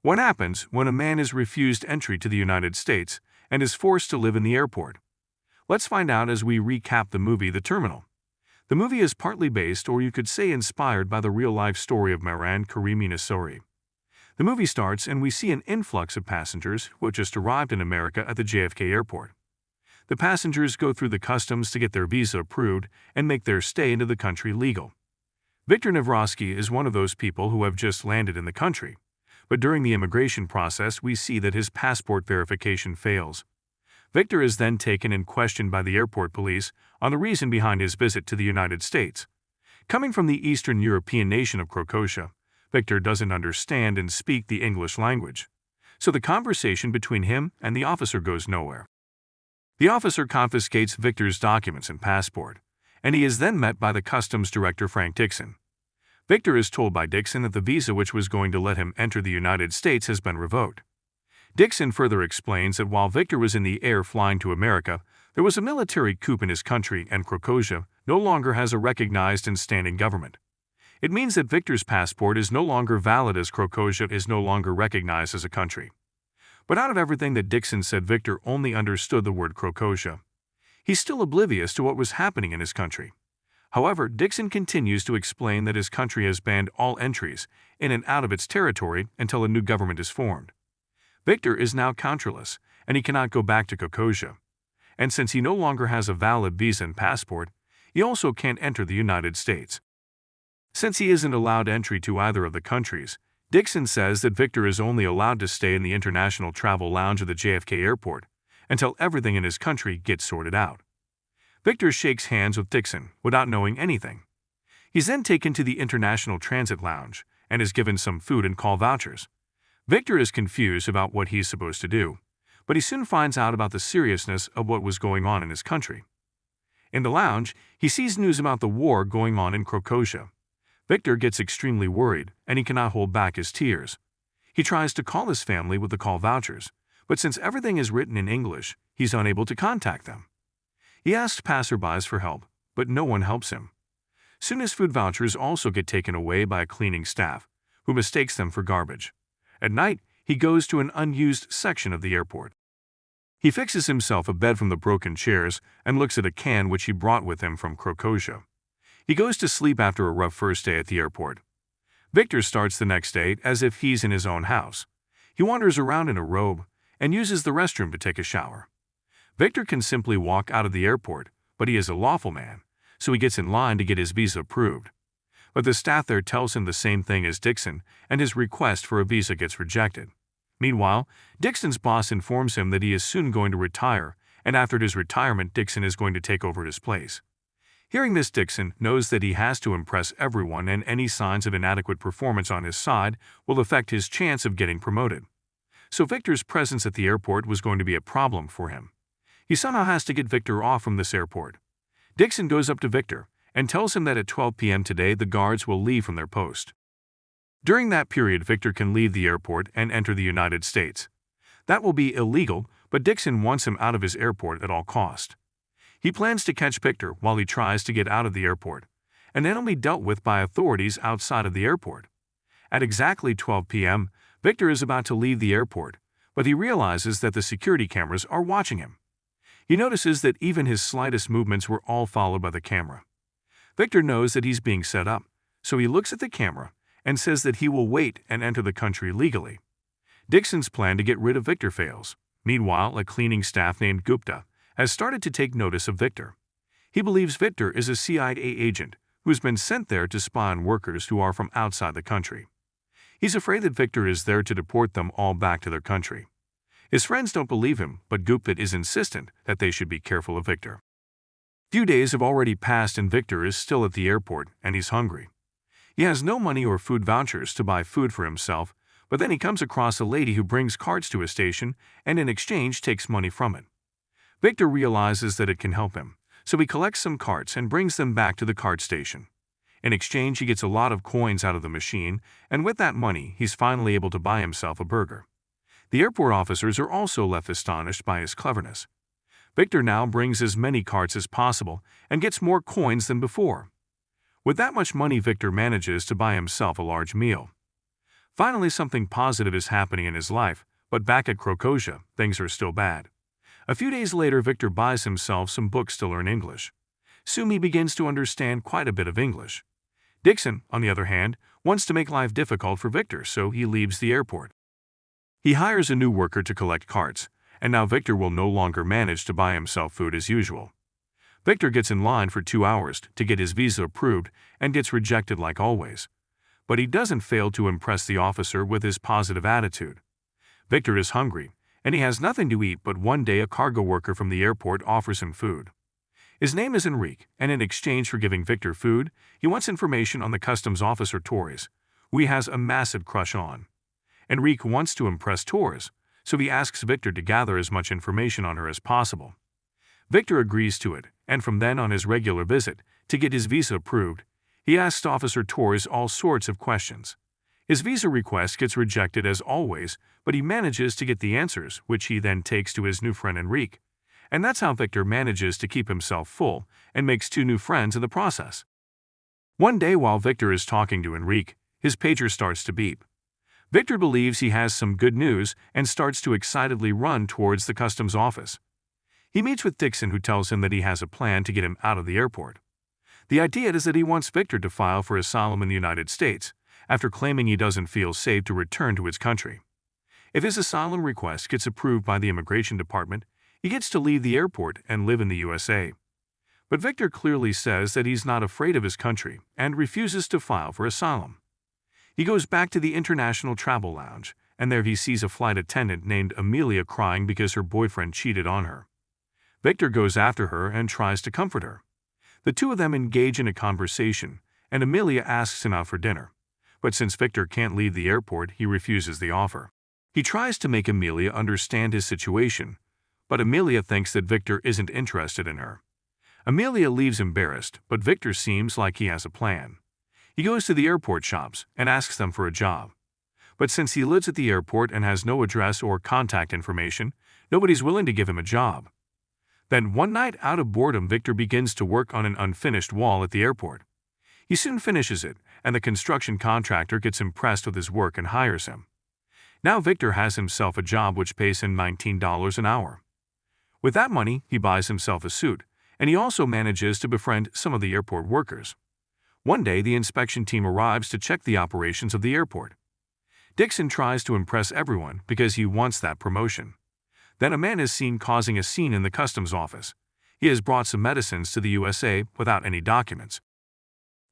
What happens when a man is refused entry to the United States and is forced to live in the airport? Let's find out as we recap the movie The Terminal. The movie is partly based, or you could say inspired, by the real-life story of Mehran Karimi Nassouri. The movie starts and we see an influx of passengers who have just arrived in America at the JFK airport. The passengers go through the customs to get their visa approved and make their stay into the country legal. Viktor Navrosky is one of those people who have just landed in the country, but during the immigration process we see that his passport verification fails. Viktor is then taken and questioned by the airport police on the reason behind his visit to the United States. Coming from the Eastern European nation of Croatia, Viktor doesn't understand and speak the English language, so the conversation between him and the officer goes nowhere. The officer confiscates Viktor's documents and passport, and he is then met by the customs director Frank Dixon. Viktor is told by Dixon that the visa which was going to let him enter the United States has been revoked. Dixon further explains that while Viktor was in the air flying to America, there was a military coup in his country and Croatia no longer has a recognized and standing government. It means that Viktor's passport is no longer valid as Croatia is no longer recognized as a country. But out of everything that Dixon said, Viktor only understood the word Croatia. He's still oblivious to what was happening in his country. However, Dixon continues to explain that his country has banned all entries in and out of its territory until a new government is formed. Viktor is now countryless, and he cannot go back to Croatia. And since he no longer has a valid visa and passport, he also can't enter the United States. Since he isn't allowed entry to either of the countries, Dixon says that Viktor is only allowed to stay in the International Travel Lounge of the JFK airport until everything in his country gets sorted out. Viktor shakes hands with Dixon without knowing anything. He's then taken to the International Transit Lounge and is given some food and call vouchers. Viktor is confused about what he's supposed to do, but he soon finds out about the seriousness of what was going on in his country. In the lounge, he sees news about the war going on in Croatia. Viktor gets extremely worried, and he cannot hold back his tears. He tries to call his family with the call vouchers, but since everything is written in English, he's unable to contact them. He asks passerbys for help, but no one helps him. Soon his food vouchers also get taken away by a cleaning staff, who mistakes them for garbage. At night, he goes to an unused section of the airport. He fixes himself a bed from the broken chairs and looks at a can which he brought with him from Croatia. He goes to sleep after a rough first day at the airport. Viktor starts the next day as if he's in his own house. He wanders around in a robe and uses the restroom to take a shower. Viktor can simply walk out of the airport, but he is a lawful man, so he gets in line to get his visa approved. But the staff there tells him the same thing as Dixon, and his request for a visa gets rejected. Meanwhile, Dixon's boss informs him that he is soon going to retire, and after his retirement, Dixon is going to take over his place. Hearing this, Dixon knows that he has to impress everyone, and any signs of inadequate performance on his side will affect his chance of getting promoted. So Viktor's presence at the airport was going to be a problem for him. He somehow has to get Viktor off from this airport. Dixon goes up to Viktor and tells him that at 12 p.m. today the guards will leave from their post. During that period, Viktor can leave the airport and enter the United States. That will be illegal, but Dixon wants him out of his airport at all cost. He plans to catch Viktor while he tries to get out of the airport, and then he'll be dealt with by authorities outside of the airport. At exactly 12 p.m., Viktor is about to leave the airport, but he realizes that the security cameras are watching him. He notices that even his slightest movements were all followed by the camera. Viktor knows that he's being set up, so he looks at the camera and says that he will wait and enter the country legally. Dixon's plan to get rid of Viktor fails. Meanwhile, a cleaning staff named Gupta has started to take notice of Viktor. He believes Viktor is a CIA agent who's been sent there to spy on workers who are from outside the country. He's afraid that Viktor is there to deport them all back to their country. His friends don't believe him, but Gupta is insistent that they should be careful of Viktor. Few days have already passed and Viktor is still at the airport, and he's hungry. He has no money or food vouchers to buy food for himself, but then he comes across a lady who brings cards to his station and in exchange takes money from it. Viktor realizes that it can help him, so he collects some cards and brings them back to the card station. In exchange, he gets a lot of coins out of the machine, and with that money, he's finally able to buy himself a burger. The airport officers are also left astonished by his cleverness. Viktor now brings as many cards as possible and gets more coins than before. With that much money, Viktor manages to buy himself a large meal. Finally, something positive is happening in his life, but back at Crocosia, things are still bad. A few days later, Victor buys himself some books to learn English. Soon he begins to understand quite a bit of English. Dixon, on the other hand, wants to make life difficult for Victor, so he leaves the airport. He hires a new worker to collect carts, and now Victor will no longer manage to buy himself food as usual. Victor gets in line for 2 hours to get his visa approved and gets rejected like always. But he doesn't fail to impress the officer with his positive attitude. Victor is hungry, and he has nothing to eat, but one day a cargo worker from the airport offers him food. His name is Enrique, and in exchange for giving Victor food, he wants information on the customs officer Torres, who he has a massive crush on. Enrique wants to impress Torres, so he asks Victor to gather as much information on her as possible. Victor agrees to it, and from then on his regular visit, to get his visa approved, he asks Officer Torres all sorts of questions. His visa request gets rejected as always, but he manages to get the answers, which he then takes to his new friend Enrique. And that's how Victor manages to keep himself full and makes 2 new friends in the process. One day while Victor is talking to Enrique, his pager starts to beep. Victor believes he has some good news and starts to excitedly run towards the customs office. He meets with Dixon, who tells him that he has a plan to get him out of the airport. The idea is that he wants Victor to file for asylum in the United States, after claiming he doesn't feel safe to return to his country. If his asylum request gets approved by the immigration department, he gets to leave the airport and live in the USA. But Victor clearly says that he's not afraid of his country and refuses to file for asylum. He goes back to the International Travel Lounge, and there he sees a flight attendant named Amelia crying because her boyfriend cheated on her. Victor goes after her and tries to comfort her. The 2 of them engage in a conversation, and Amelia asks him out for dinner. But since Victor can't leave the airport, he refuses the offer. He tries to make Amelia understand his situation, but Amelia thinks that Victor isn't interested in her. Amelia leaves embarrassed, but Victor seems like he has a plan. He goes to the airport shops and asks them for a job. But since he lives at the airport and has no address or contact information, nobody's willing to give him a job. Then one night, out of boredom, Victor begins to work on an unfinished wall at the airport. He soon finishes it, and the construction contractor gets impressed with his work and hires him. Now Victor has himself a job which pays him $19 an hour. With that money, he buys himself a suit, and he also manages to befriend some of the airport workers. One day, the inspection team arrives to check the operations of the airport. Dixon tries to impress everyone because he wants that promotion. Then a man is seen causing a scene in the customs office. He has brought some medicines to the USA without any documents.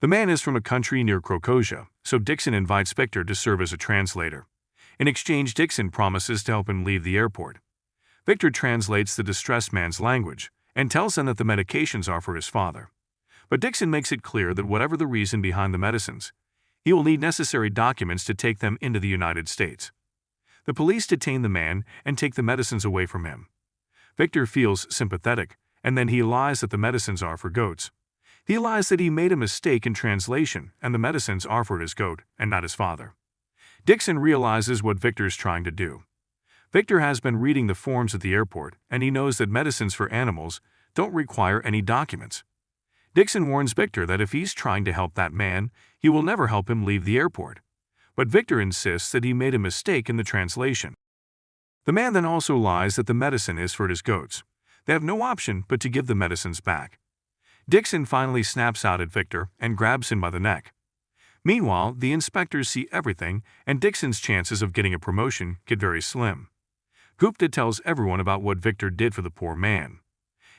The man is from a country near Crocosia, so Dixon invites Victor to serve as a translator. In exchange, Dixon promises to help him leave the airport. Victor translates the distressed man's language and tells him that the medications are for his father. But Dixon makes it clear that whatever the reason behind the medicines, he will need necessary documents to take them into the United States. The police detain the man and take the medicines away from him. Victor feels sympathetic, and then he lies that the medicines are for goats. He lies that he made a mistake in translation and the medicines are for his goat and not his father. Dixon realizes what Victor's trying to do. Victor has been reading the forms at the airport, and he knows that medicines for animals don't require any documents. Dixon warns Victor that if he's trying to help that man, he will never help him leave the airport. But Victor insists that he made a mistake in the translation. The man then also lies that the medicine is for his goats. They have no option but to give the medicines back. Dixon finally snaps out at Victor and grabs him by the neck. Meanwhile, the inspectors see everything, and Dixon's chances of getting a promotion get very slim. Gupta tells everyone about what Victor did for the poor man.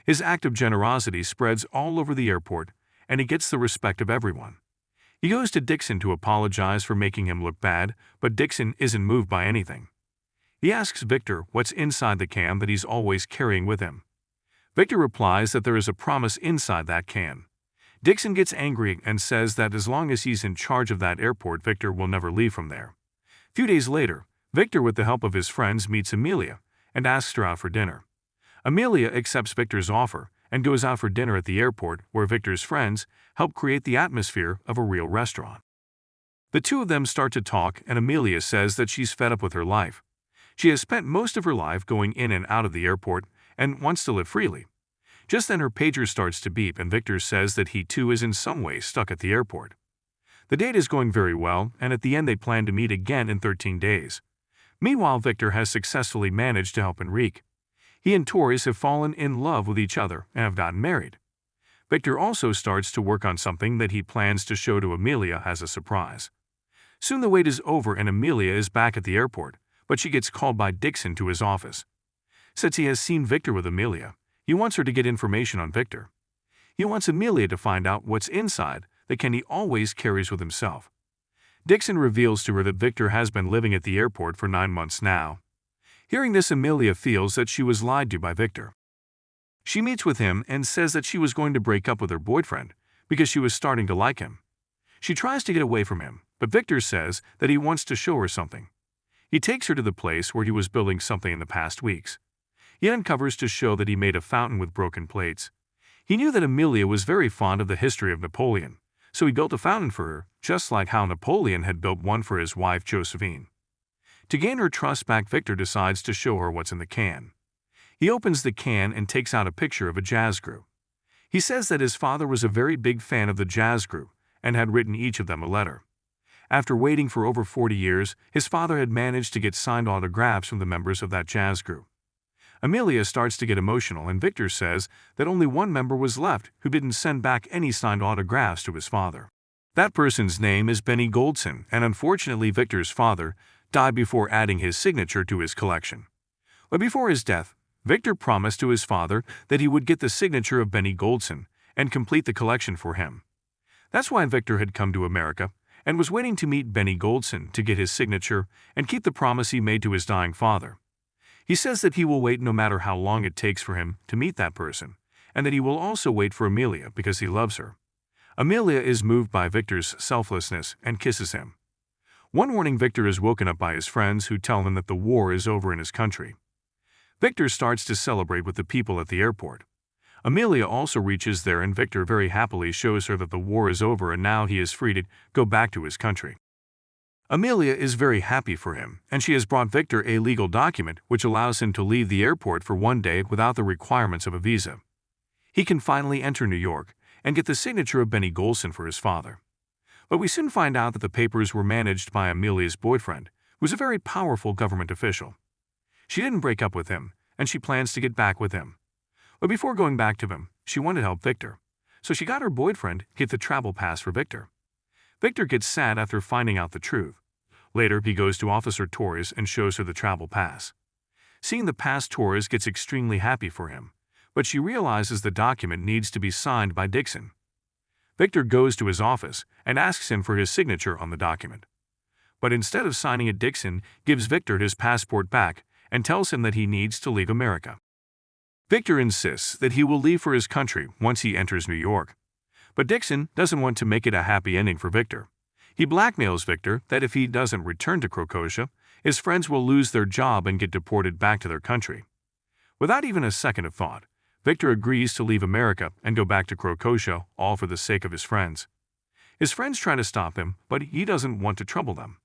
His act of generosity spreads all over the airport, and he gets the respect of everyone. He goes to Dixon to apologize for making him look bad, but Dixon isn't moved by anything. He asks Victor what's inside the can that he's always carrying with him. Victor replies that there is a promise inside that can. Dixon gets angry and says that as long as he's in charge of that airport, Victor will never leave from there. A few days later, Victor, with the help of his friends, meets Amelia and asks her out for dinner. Amelia accepts Victor's offer and goes out for dinner at the airport, where Victor's friends help create the atmosphere of a real restaurant. The 2 of them start to talk, and Amelia says that she's fed up with her life. She has spent most of her life going in and out of the airport and wants to live freely. Just then her pager starts to beep, and Victor says that he too is in some way stuck at the airport. The date is going very well, and at the end they plan to meet again in 13 days. Meanwhile, Victor has successfully managed to help Enrique. He and Torres have fallen in love with each other and have gotten married. Victor also starts to work on something that he plans to show to Amelia as a surprise. Soon the wait is over and Amelia is back at the airport, but she gets called by Dixon to his office. Since he has seen Victor with Amelia, he wants her to get information on Victor. He wants Amelia to find out what's inside that Kenny always carries with himself. Dixon reveals to her that Victor has been living at the airport for 9 months now. Hearing this, Amelia feels that she was lied to by Victor. She meets with him and says that she was going to break up with her boyfriend because she was starting to like him. She tries to get away from him, but Victor says that he wants to show her something. He takes her to the place where he was building something in the past weeks. He uncovers to show that he made a fountain with broken plates. He knew that Amelia was very fond of the history of Napoleon, so he built a fountain for her, just like how Napoleon had built one for his wife Josephine. To gain her trust back, Victor decides to show her what's in the can. He opens the can and takes out a picture of a jazz group. He says that his father was a very big fan of the jazz group and had written each of them a letter. After waiting for over 40 years, his father had managed to get signed autographs from the members of that jazz group. Amelia starts to get emotional, and Victor says that only one member was left who didn't send back any signed autographs to his father. That person's name is Benny Goldson, and unfortunately Victor's father died before adding his signature to his collection. But before his death, Victor promised to his father that he would get the signature of Benny Goldson and complete the collection for him. That's why Victor had come to America and was waiting to meet Benny Goldson to get his signature and keep the promise he made to his dying father. He says that he will wait no matter how long it takes for him to meet that person, and that he will also wait for Amelia because he loves her. Amelia is moved by Victor's selflessness and kisses him. One morning, Victor is woken up by his friends who tell him that the war is over in his country. Victor starts to celebrate with the people at the airport. Amelia also reaches there, and Victor very happily shows her that the war is over and now he is free to go back to his country. Amelia is very happy for him, and she has brought Victor a legal document which allows him to leave the airport for 1 day without the requirements of a visa. He can finally enter New York and get the signature of Benny Goldson for his father. But we soon find out that the papers were managed by Amelia's boyfriend, who is a very powerful government official. She didn't break up with him, and she plans to get back with him. But before going back to him, she wanted to help Victor, so she got her boyfriend to get the travel pass for Victor. Victor gets sad after finding out the truth. Later, he goes to Officer Torres and shows her the travel pass. Seeing the pass, Torres gets extremely happy for him, but she realizes the document needs to be signed by Dixon. Victor goes to his office and asks him for his signature on the document. But instead of signing it, Dixon gives Victor his passport back and tells him that he needs to leave America. Victor insists that he will leave for his country once he enters New York. But Dixon doesn't want to make it a happy ending for Victor. He blackmails Victor that if he doesn't return to Crocosia, his friends will lose their job and get deported back to their country. Without even a second of thought, Victor agrees to leave America and go back to Crocosia, all for the sake of his friends. His friends try to stop him, but he doesn't want to trouble them.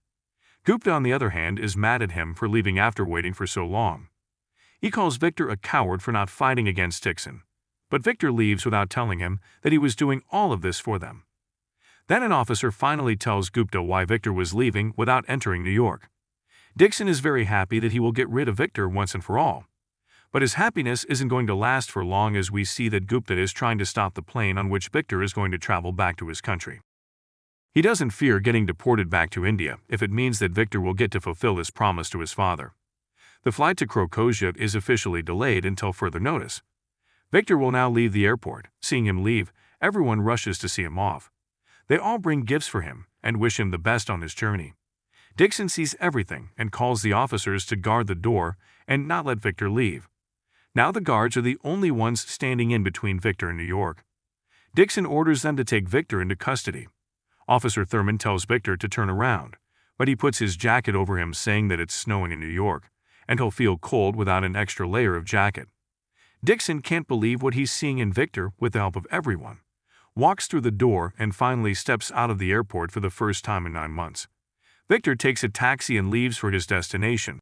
Gupta, on the other hand, is mad at him for leaving after waiting for so long. He calls Victor a coward for not fighting against Dixon, but Victor leaves without telling him that he was doing all of this for them. Then an officer finally tells Gupta why Victor was leaving without entering New York. Dixon is very happy that he will get rid of Victor once and for all. But his happiness isn't going to last for long, as we see that Gupta is trying to stop the plane on which Victor is going to travel back to his country. He doesn't fear getting deported back to India if it means that Victor will get to fulfill his promise to his father. The flight to Crocosia is officially delayed until further notice. Victor will now leave the airport. Seeing him leave, everyone rushes to see him off. They all bring gifts for him and wish him the best on his journey. Dixon sees everything and calls the officers to guard the door and not let Victor leave. Now the guards are the only ones standing in between Victor and New York. Dixon orders them to take Victor into custody. Officer Thurman tells Victor to turn around, but he puts his jacket over him, saying that it's snowing in New York, and he'll feel cold without an extra layer of jacket. Dixon can't believe what he's seeing, in Victor, with the help of everyone, walks through the door and finally steps out of the airport for the first time in 9 months. Victor takes a taxi and leaves for his destination.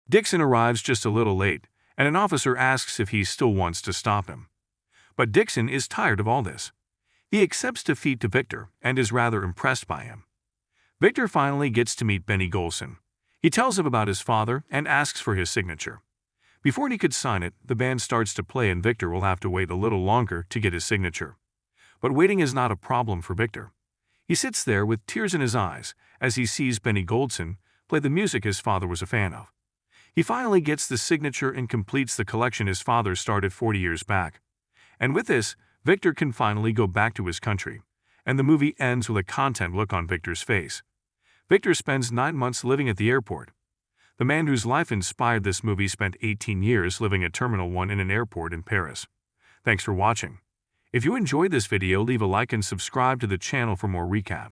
Dixon arrives just a little late, and an officer asks if he still wants to stop him. But Dixon is tired of all this. He accepts defeat to Victor and is rather impressed by him. Victor finally gets to meet Benny Golson. He tells him about his father and asks for his signature. Before he could sign it, the band starts to play and Victor will have to wait a little longer to get his signature. But waiting is not a problem for Victor. He sits there with tears in his eyes as he sees Benny Golson play the music his father was a fan of. He finally gets the signature and completes the collection his father started 40 years back. And with this, Victor can finally go back to his country, and the movie ends with a content look on Victor's face. Victor spends 9 months living at the airport. The man whose life inspired this movie spent 18 years living at Terminal 1 in an airport in Paris. Thanks for watching. If you enjoyed this video, leave a like and subscribe to the channel for more recaps.